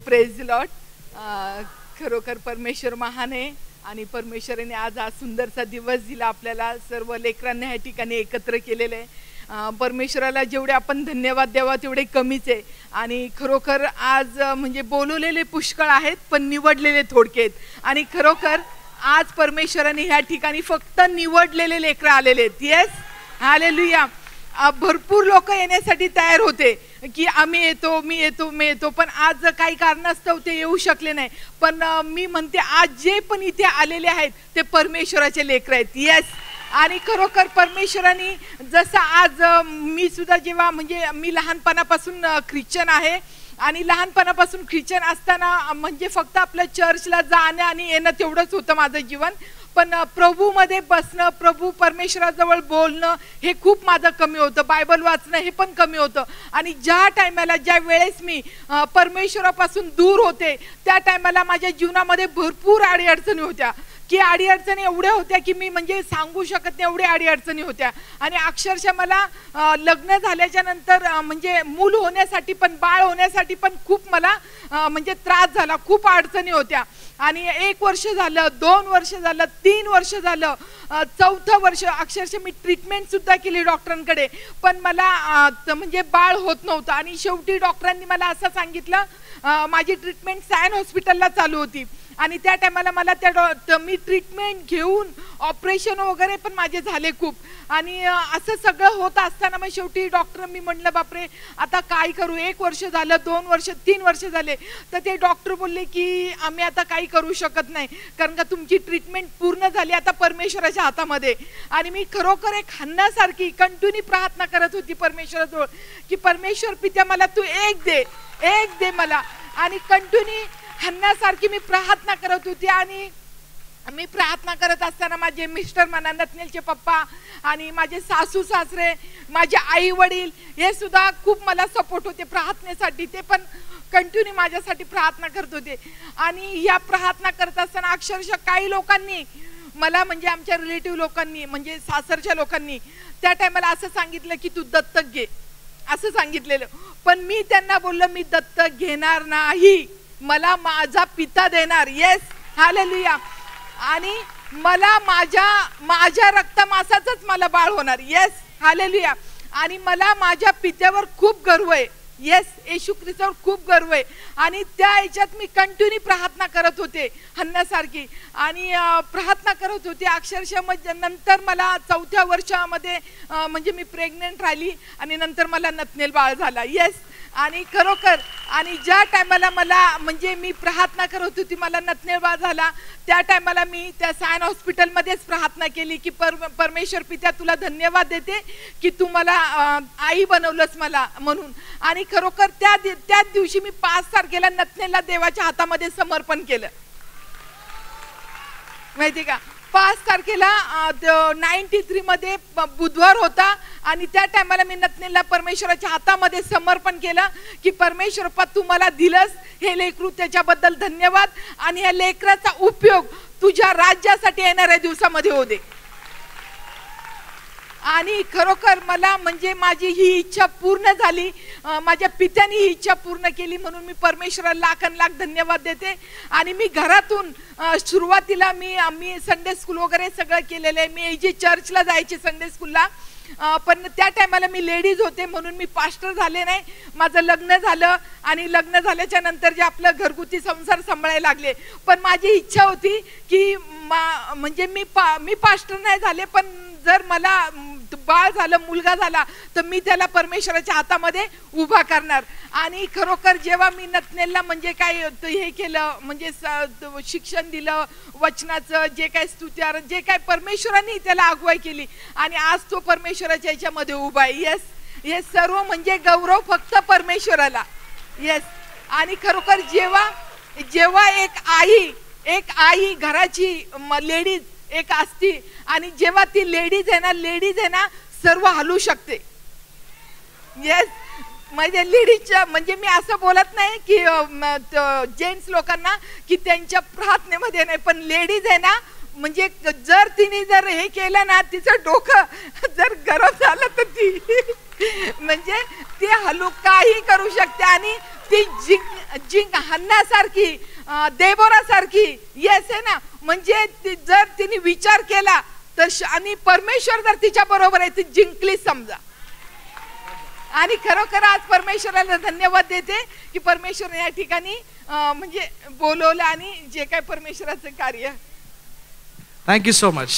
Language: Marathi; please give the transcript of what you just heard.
Praise Lord. खरोखर परमेश्वर महान आहे आणि परमेश्वराने आज हा सुंदरसा दिवस दिला आपल्याला सर्व लेकरांना ह्या ठिकाणी एकत्र केलेलं आहे. परमेश्वराला जेवढे आपण धन्यवाद द्यावा तेवढे कमीच आहे. आणि खरोखर आज म्हणजे बोलवलेले पुष्कळ आहेत पण निवडलेले थोडके आहेत. आणि खरोखर आज परमेश्वराने ह्या ठिकाणी फक्त निवडलेले लेकरं आलेले आहेत. Yes, hallelujah. भरपूर लोक येण्यासाठी तयार होते की आम्ही येतो, मी येतो, मी येतो, पण आज काही कारणास्तव ते येऊ शकले नाही. पण मी म्हणते आज जे पण इथे आलेले आहेत ते परमेश्वराचे लेकरं आहेत. येस. आणि खरोखर परमेश्वराने जसं आज मी सुद्धा जेव्हा म्हणजे मी लहानपणापासून ख्रिश्चन आहे आणि लहानपणापासून ख्रिश्चन असताना म्हणजे फक्त आपल्या चर्चला जाणं आणि येणं तेवढंच होतं माझं जीवन. पण प्रभूमध्ये बसणं, प्रभू परमेश्वराजवळ बोलणं हे खूप माझं कमी होतं. बायबल वाचणं हे पण कमी होतं. आणि ज्या टायमाला ज्या वेळेस मी परमेश्वरापासून दूर होते त्या टायमाला माझ्या जीवनामध्ये भरपूर अडीअडचणी होत्या की अडीअडचणी एवढ्या होत्या की मी म्हणजे सांगू शकत नाही, एवढ्या अडीअडचणी होत्या. आणि अक्षरशः मला लग्न झाल्याच्या नंतर म्हणजे मूल होण्यासाठी पण बाळ होण्यासाठी पण खूप मला म्हणजे त्रास झाला, खूप अडचणी होत्या. आणि 1 वर्ष झालं, 2 वर्ष झालं, 3 वर्ष झालं, 4थं वर्ष अक्षरशः मी ट्रीटमेंट सुद्धा केली डॉक्टरांकडे, पण मला म्हणजे बाळ होत नव्हतं. आणि शेवटी डॉक्टरांनी मला असं सांगितलं, माझी ट्रीटमेंट सायन हॉस्पिटलला चालू होती आणि त्या टायमाला मला मी ट्रीटमेंट घेऊन ऑपरेशन वगैरे पण माझे झाले खूप. आणि असं सगळं होत असताना मग शेवटी डॉक्टर, मी म्हटलं बापरे आता काय करू. 1 वर्ष झालं, 2 वर्ष, 3 वर्ष झाले. तर ते डॉक्टर बोलले की आम्ही आता काही करू शकत नाही कारण का तुमची ट्रीटमेंट पूर्ण झाली, आता परमेश्वराच्या हातामध्ये. आणि मी खरोखर एक हन्नासारखी कंटिन्यू प्रार्थना करत होती परमेश्वराजवळ की परमेश्वर पित्या मला तू एक दे मला. आणि कंटिन्यू हन्नासारखी मी प्रार्थना करत होती. आणि मी प्रार्थना करत असताना माझे मिस्टर म्हणा, नतनेलचे पप्पा आणि माझे सासू सासरे, माझे आई वडील हे सुद्धा खूप मला सपोर्ट होते प्रार्थनेसाठी. ते पण कंटिन्यू माझ्यासाठी प्रार्थना करत होते. आणि या प्रार्थना करत असताना अक्षरशः काही लोकांनी मला म्हणजे आमच्या रिलेटिव्ह लोकांनी म्हणजे सासरच्या लोकांनी त्या टायमाला असं सांगितलं की तू दत्तक घे असं सांगितलेलं. पण मी त्यांना बोललो मी दत्तक घेणार नाही, मला माझा पिता देणार. Yes, hallelujah. आणि मला माझ्या रक्तमासाचंच मला बाळ होणार. Yes, hallelujah. आणि मला माझ्या पित्यावर खूप गर्व आहे. येस, येशू ख्रिस्तावर खूप गर्व आहे. आणि त्या ह्याच्यात मी कंटिन्यू प्रार्थना करत होते हन्नासारखी. आणि प्रार्थना करत होते अक्षरशः. मग नंतर मला 4थ्या वर्षामध्ये म्हणजे मी प्रेग्नेंट राहिली आणि नंतर मला नतनेल बाळ झाला. येस. आणि खरोखर आणि ज्या टायमाला मला म्हणजे मी प्रार्थना करत होती मला नतनेल बाळ झाला त्या टायमाला मी त्या सायन हॉस्पिटलमध्येच प्रार्थना केली की परमेश्वर पित्या तुला धन्यवाद देते की तू मला आई बनवलंस मला म्हणून. आणि खरोखर त्याच दिवशी मी 5 तारखेला नतनेलला देवाच्या हातामध्ये समर्पण केलं. माहिती का, 5 तारखेला 93 मध्ये बुधवार होता. आणि त्या टायमाला मी नतनेलला परमेश्वराच्या हातामध्ये समर्पण केलं की परमेश्वर तू मला दिलंस हे लेकरू, त्याच्याबद्दल धन्यवाद. आणि या लेकराचा उपयोग तुझ्या राज्यासाठी येणाऱ्या दिवसामध्ये होऊ दे. आणि खरोखर मला म्हणजे माझी ही इच्छा पूर्ण झाली, माझ्या पित्याने ही इच्छा पूर्ण केली म्हणून मी परमेश्वराला लाख धन्यवाद देते. आणि मी घरातून सुरुवातीला मी संडे स्कूल वगैरे सगळं केलेलं आहे. मी जे चर्चला जायचे संडे स्कूलला, पण त्या टायमाला मी लेडीज होते म्हणून मी पास्टर झाले नाही. माझं लग्न झालं आणि लग्न झाल्याच्या नंतर जे आपलं घरगुती संसार सांभाळायला लागले. पण माझी इच्छा होती की म्हणजे मी पास्टर नाही झाले, पण जर मला बाळ झालं, मुलगा झाला तर मी त्याला परमेश्वराच्या हातामध्ये उभा करणार. आणि खरोखर जेव्हा मी नतनेलला म्हणजे काय हे केलं म्हणजे शिक्षण दिलं वचनाचं, जे काय स्तुत्यार, जे काय परमेश्वराने त्याला अगुवाई केली आणि आज तो परमेश्वराच्या याच्यामध्ये उभा आहे. येस, हे सर्व म्हणजे गौरव फक्त परमेश्वराला. येस. आणि खरोखर जेव्हा एक आई घराची लेडीज एक असती आणि जेव्हा ती लेडीज आहे ना सर्व हलू शकते. येस, म्हणजे लेडीजच्या म्हणजे मी असं बोलत नाही की जेंट्स लोकांना की त्यांच्या प्रार्थनेमध्ये नाही, पण लेडीज आहे ना म्हणजे जर तिने जर हे केलं ना तिचं डोकं जर गरम झालं तर ती म्हणजे ती हलू काही करू शकते. आणि ती जिंक हन्ना सारखी, देबोरा सारखी, येस आहे ना, म्हणजे जर तिने विचार केला तर आणि परमेश्वर जर तिच्या बरोबर आहे ती जिंकली समजा. आणि खरोखर आज परमेश्वराला धन्यवाद देते की परमेश्वर या ठिकाणी म्हणजे बोलवलं आणि जे काय परमेश्वराचं कार्य. Thank you so much.